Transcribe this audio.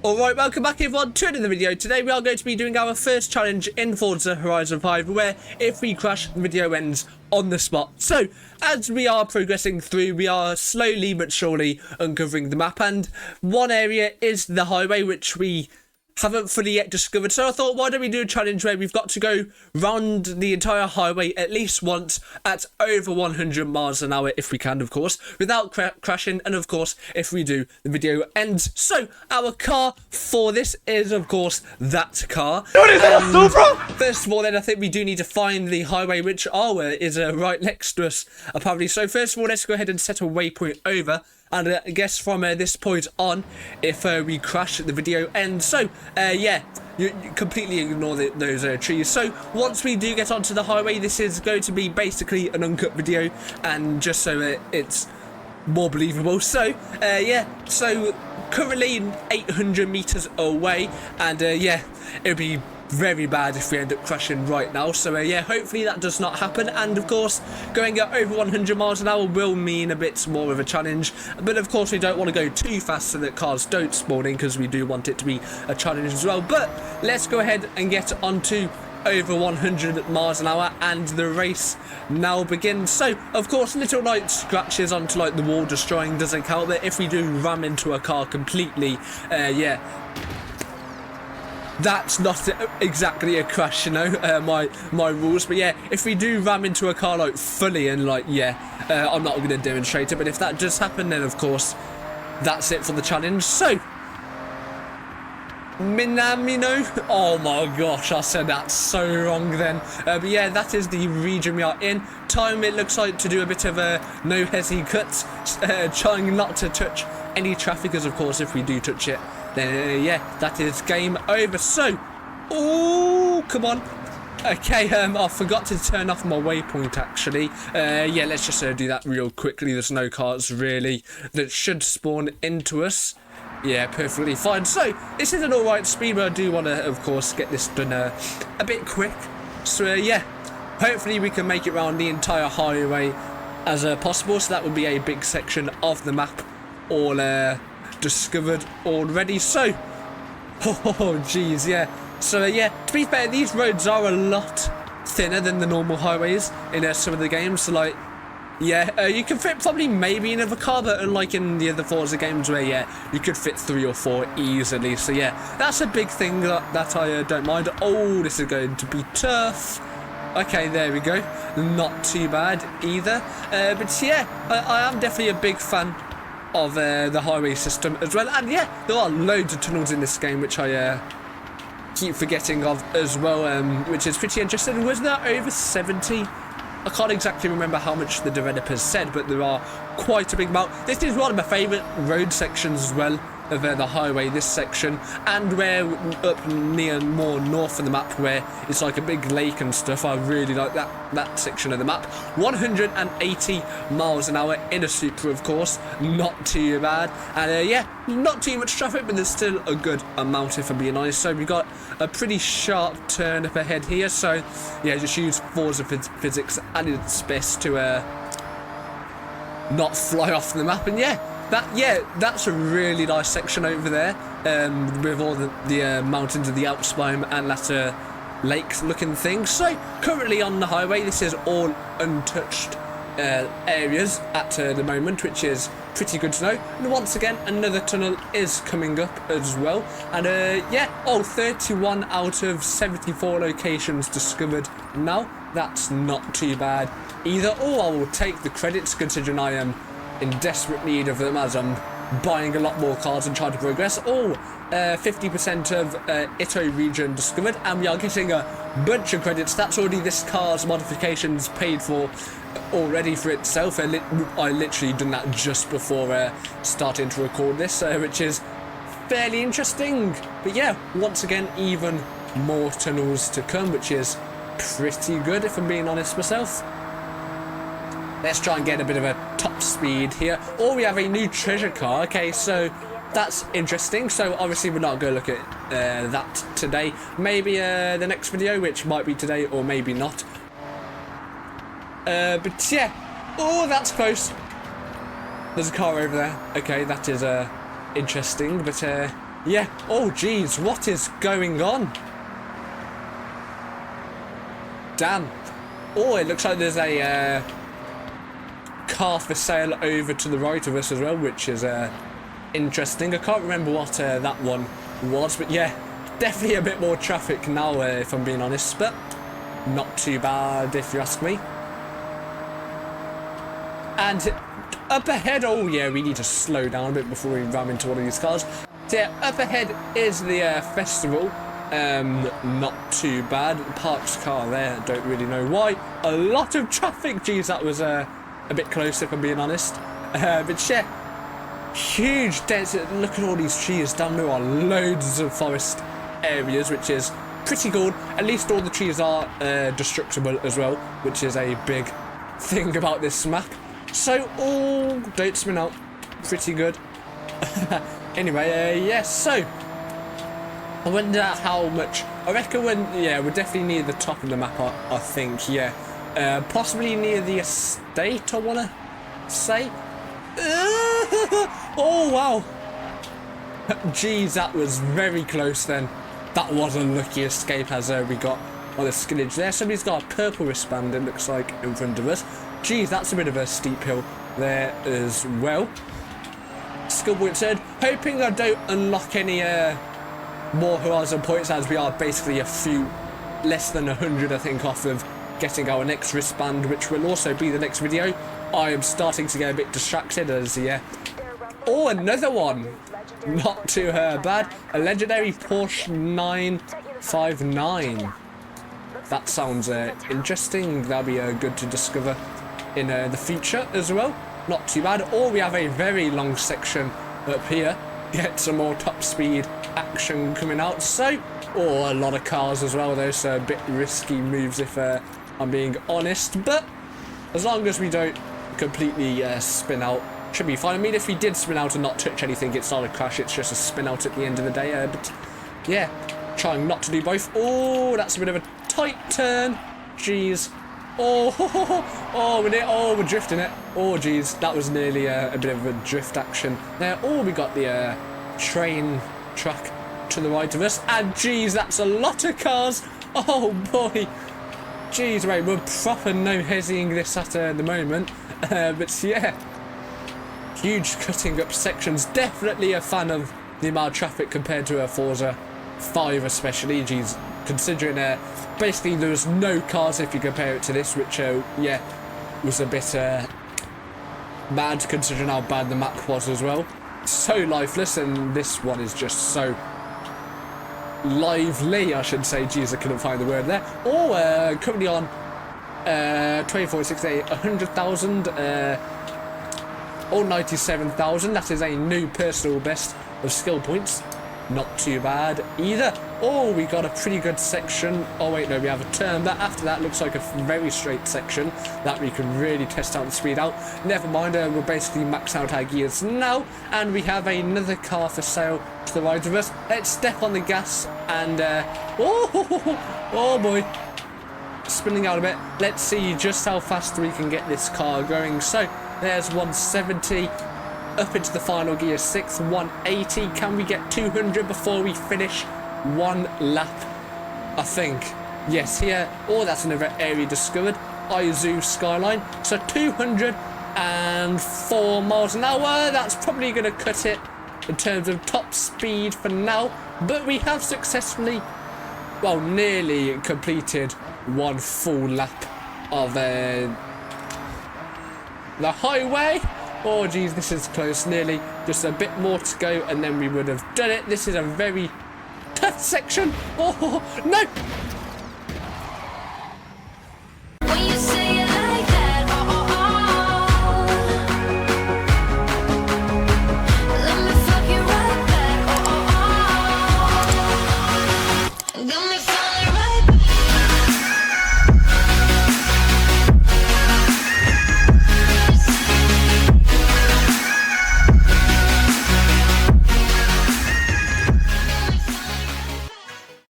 Alright, welcome back everyone to another video. Today we are going to be doing our first challenge in Forza Horizon 5, where if we crash, the video ends on the spot. So, as we are progressing through, we are slowly but surely uncovering the map, and one area is the highway, which we haven't fully yet discovered. So I thought, why don't we do a challenge where we've got to go round the entire highway at least once at over 100 miles an hour, if we can, of course, without crashing, and of course, if we do, the video ends. So our car for this is, of course, that car. What is that, a Supra? First of all, then, I think we do need to find the highway, which is right next to us, apparently. So first of all, let's go ahead and set a waypoint over. And I guess from this point on, if we crash, the video ends. So, yeah, you completely ignore those trees. So, once we do get onto the highway, this is going to be basically an uncut video. And just so it's more believable. So, yeah, so currently 800 meters away. And, yeah, it would be very bad if we end up crashing right now. So yeah, hopefully that does not happen, and of course going at over 100 miles an hour will mean a bit more of a challenge, but of course we don't want to go too fast so that cars don't spawn in, because we do want it to be a challenge as well. But let's go ahead and get onto over 100 miles an hour, and the race now begins. So of course little like scratches onto like the wall destroying doesn't count, but if we do ram into a car completely, yeah, that's not exactly a crash, you know, my rules. But yeah, if we do ram into a car like fully, and like, yeah, I'm not going to demonstrate it, but if that does happen, then of course that's it for the challenge. So Minamino, oh my gosh, I said that so wrong then. But yeah, that is the region we are in. Time, it looks like, to do a bit of no hesi cuts, trying not to touch any traffic, as of course if we do touch it, then yeah, that is game over. So, oh, come on. Okay, I forgot to turn off my waypoint actually. Yeah, let's just do that real quickly. There's no cars really that should spawn into us. Yeah, perfectly fine. So, this is an alright speed, but I do want to, of course, get this done a bit quick. So, yeah, hopefully we can make it around the entire highway as possible. So that would be a big section of the map all discovered already. So, oh geez, yeah. So, yeah, to be fair, these roads are a lot thinner than the normal highways in some of the games. So, like, yeah, you can fit probably maybe another car, but unlike in the other Forza games where, yeah, you could fit 3 or 4 easily. So, yeah, that's a big thing that I don't mind. Oh, this is going to be tough. Okay, there we go. Not too bad either. But, yeah, I am definitely a big fan of the highway system as well. And, yeah, there are loads of tunnels in this game, which I keep forgetting of as well, which is pretty interesting. Wasn't there over 70? I can't exactly remember how much the developers said, but there are quite a big amount. This is one of my favourite road sections as well, of the highway, this section, and where up near more north of the map where it's like a big lake and stuff. I really like that section of the map. 180 miles an hour in a Supra, of course, not too bad. And yeah, not too much traffic, but there's still a good amount, if I'm being honest. So we've got a pretty sharp turn up ahead here. So yeah, just use Forza physics at its best to not fly off the map. And yeah, that's a really nice section over there, with all the mountains of the Alps biome and that lake looking thing. So currently on the highway, this is all untouched areas at the moment, which is pretty good to know. And once again, another tunnel is coming up as well. And yeah, 31 out of 74 locations discovered now. That's not too bad either. Oh, I will take the credits, considering I am in desperate need of them as I'm buying a lot more cars and trying to progress. 50% of Ito region discovered, and we are getting a bunch of credits. That's already this car's modifications paid for already for itself. I literally done that just before starting to record this, which is fairly interesting. But yeah, once again, even more tunnels to come, which is pretty good if I'm being honest myself. Let's try and get a bit of a top speed here. Oh, we have a new treasure car. Okay, so that's interesting. So obviously we're not going to look at that today. Maybe the next video, which might be today or maybe not. But yeah. Oh, that's close. There's a car over there. Okay, that is interesting. But yeah. Oh, geez, what is going on? Damn. Oh, it looks like there's a car for sale over to the right of us as well, which is interesting. I can't remember what that one was, but yeah, definitely a bit more traffic now, if I'm being honest, but not too bad if you ask me. And up ahead, oh yeah, we need to slow down a bit before we ram into one of these cars. So yeah, up ahead is the festival. Not too bad. Parked car there, don't really know why. A lot of traffic, geez, that was a bit close if I'm being honest. But yeah, huge desert. Look at all these trees. Down there are loads of forest areas, which is pretty cool. At least all the trees are destructible as well, which is a big thing about this map. So, oh, don't spin out. Pretty good. Anyway, yeah, so I wonder how much. I reckon we're definitely near the top of the map, I think, yeah. Possibly near the estate, I want to say. Oh, wow. Geez, that was very close then. That was a lucky escape as we got on the skillage there. Somebody's got a purple wristband, it looks like, in front of us. Geez, that's a bit of a steep hill there as well. Skill points earned. Hoping I don't unlock any more horizon points, as we are basically a few less than 100, I think, off of getting our next wristband, which will also be the next video. I am starting to get a bit distracted as, yeah. Oh, another one. Not too bad. A legendary Porsche 959. That sounds interesting. That'll be good to discover in the future as well. Not too bad. Or we have a very long section up here. Get some more top speed action coming out. So, a lot of cars as well though, so a bit risky moves if I'm being honest. But as long as we don't completely spin out, should be fine. I mean, if we did spin out and not touch anything, it's not a crash, it's just a spin out at the end of the day. But yeah, trying not to do both. Oh, that's a bit of a tight turn. Jeez. Oh, we're drifting it. Oh, geez, that was nearly a bit of a drift action there. Oh, we got the train track to the right of us. And, geez, that's a lot of cars. Oh, boy. Geez, right, we're proper no-hezzying this at the moment. But, yeah, huge cutting up sections. Definitely a fan of the amount of traffic compared to a Forza 5 especially. Geez, considering basically there was no cars if you compare it to this, which yeah, was a bit mad considering how bad the map was as well. So lifeless, and this one is just so lively, I should say. Geez, I couldn't find the word there. Oh, currently on 2468, 100,000 or 97,000. That is a new personal best of skill points. Not too bad either. Oh, we got a pretty good section. Oh wait, no, we have a turn. That after that looks like a very straight section that we can really test out the speed out. Never mind, we'll basically max out our gears now, and we have another car for sale to the right of us. Let's step on the gas and oh boy, spinning out a bit. Let's see just how fast we can get this car going. So there's 170. Up into the final gear, 6, 180. Can we get 200 before we finish one lap? I think. Yes, here. Oh, that's another area discovered. Izu Skyline. So 204 miles an hour. That's probably going to cut it in terms of top speed for now. But we have successfully, well, nearly completed one full lap of the highway. Oh, geez, this is close. Nearly. Just a bit more to go, and then we would have done it. This is a very tough section. Oh, no!